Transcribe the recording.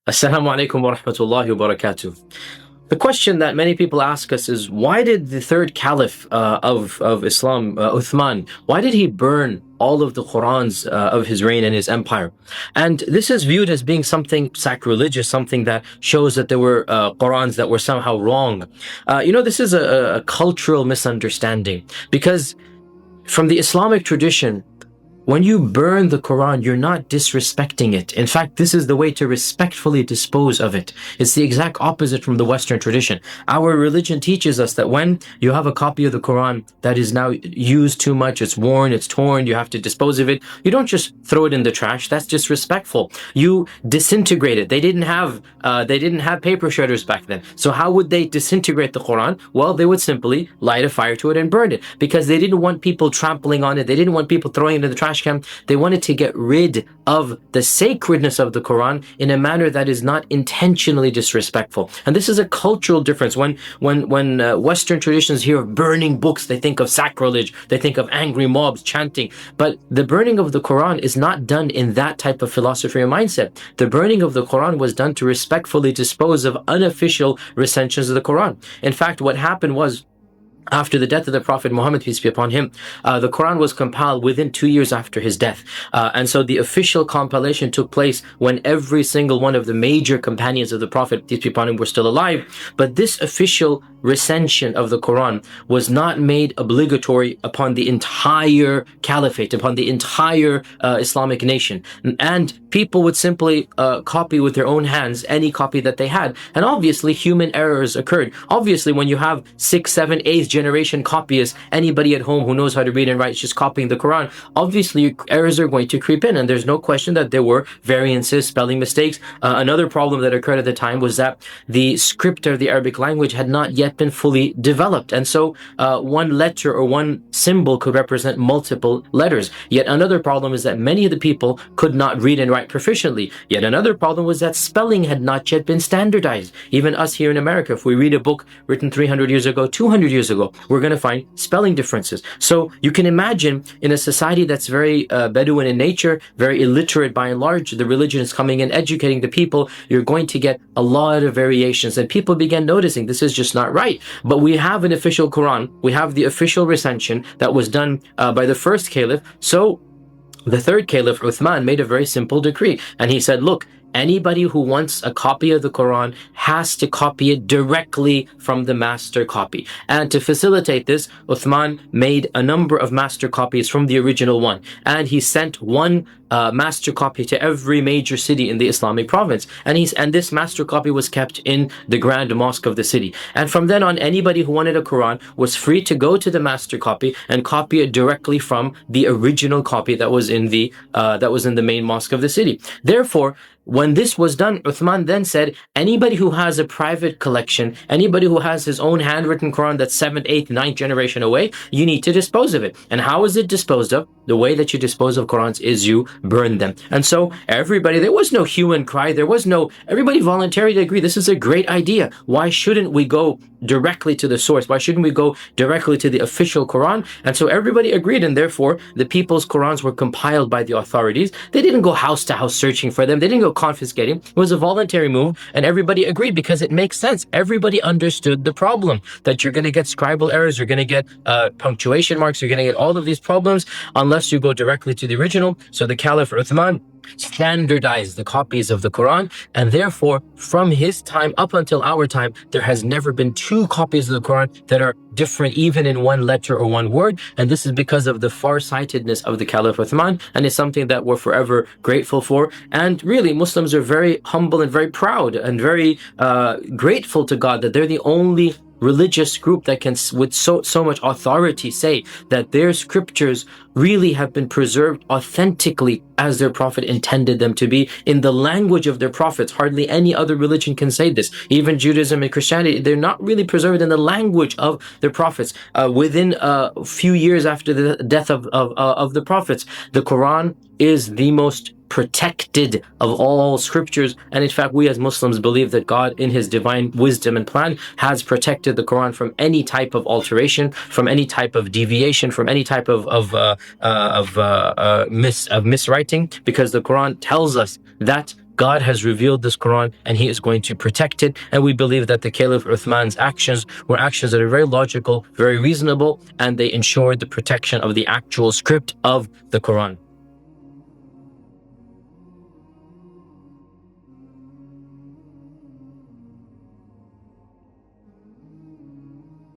Assalamu alaikum wa rahmatullahi wa barakatuh. The question that many people ask us is, why did the third caliph of Islam, Uthman, why did he burn all of the Qur'ans of his reign and his empire? And this is viewed as being something sacrilegious, something that shows that there were Qur'ans that were somehow wrong. This is a cultural misunderstanding, because from the Islamic tradition, when you burn the Quran, you're not disrespecting it. In fact, this is the way to respectfully dispose of it. It's the exact opposite from the Western tradition. Our religion teaches us that when you have a copy of the Quran that is now used too much, it's worn, it's torn, you have to dispose of it, you don't just throw it in the trash. That's disrespectful. You disintegrate it. They didn't have paper shredders back then. So how would they disintegrate the Quran? Well, they would simply light a fire to it and burn it, because they didn't want people trampling on it. They didn't want people throwing it in the trash can. They wanted to get rid of the sacredness of the Quran in a manner that is not intentionally disrespectful. And this is a cultural difference. When Western traditions hear of burning books, they think of sacrilege, they think of angry mobs chanting. But the burning of the Quran is not done in that type of philosophy or mindset. The burning of the Quran was done to respectfully dispose of unofficial recensions of the Quran. In fact, what happened was, after the death of the Prophet Muhammad, peace be upon him, the Quran was compiled within 2 years after his death. And so the official compilation took place when every single one of the major companions of the Prophet, peace be upon him, were still alive. But this official recension of the Quran was not made obligatory upon the entire caliphate, upon the entire Islamic nation. And people would simply copy with their own hands any copy that they had. And obviously human errors occurred. Obviously, when you have 6, 7, 8 generation copyists, anybody at home who knows how to read and write is just copying the Quran, obviously errors are going to creep in, and there's no question that there were variances, spelling mistakes. Another problem that occurred at the time was that the script of the Arabic language had not yet been fully developed, and so one letter or one symbol could represent multiple letters. Yet another problem is that many of the people could not read and write proficiently. Yet another problem was that spelling had not yet been standardized. Even us here in America, if we read a book written 300 years ago, 200 years ago, we're going to find spelling differences. So you can imagine, in a society that's very Bedouin in nature, very illiterate by and large, the religion is coming in, educating the people, you're going to get a lot of variations, and people began noticing this is just not right. But we have an official Quran, we have the official recension that was done by the first caliph. So the third caliph, Uthman, made a very simple decree, and he said, look, anybody who wants a copy of the Quran has to copy it directly from the master copy. And to facilitate this, Uthman made a number of master copies from the original one. And he sent one master copy to every major city in the Islamic province. And this master copy was kept in the Grand Mosque of the city. And from then on, anybody who wanted a Quran was free to go to the master copy and copy it directly from the original copy that was in the main mosque of the city. Therefore, when this was done, Uthman then said, anybody who has a private collection, anybody who has his own handwritten Quran that's 7th, 8th, 9th generation away, you need to dispose of it. And how is it disposed of? The way that you dispose of Qurans is you burn them. And so everybody, there was no hue and cry, everybody voluntarily agreed, this is a great idea. Why shouldn't we go directly to the source? Why shouldn't we go directly to the official Quran? And so everybody agreed, and therefore the people's Qurans were compiled by the authorities. They didn't go house to house searching for them. They didn't go confiscating. It was a voluntary move, and everybody agreed because it makes sense. Everybody understood the problem, that you're going to get scribal errors, you're going to get punctuation marks, you're going to get all of these problems unless you go directly to the original. So the Caliph Uthman standardized the copies of the Quran, and therefore from his time up until our time, there has never been 2 copies of the Quran that are different even in one letter or one word. And this is because of the far-sightedness of the Caliph Uthman, and it's something that we're forever grateful for. And really, Muslims are very humble and very proud and very grateful to God that they're the only religious group that can with so much authority say that their scriptures really have been preserved authentically as their prophet intended them to be, in the language of their prophets. Hardly any other religion can say this. Even Judaism and Christianity, they're not really preserved in the language of their prophets. Within a few years after the death of the prophets, the Quran is the most protected of all scriptures. And in fact, we as Muslims believe that God, in his divine wisdom and plan, has protected the Quran from any type of alteration, from any type of deviation, from any type of miswriting, because the Quran tells us that God has revealed this Quran and He is going to protect it. And we believe that the Caliph Uthman's actions were actions that are very logical, very reasonable, and they ensured the protection of the actual script of the Quran.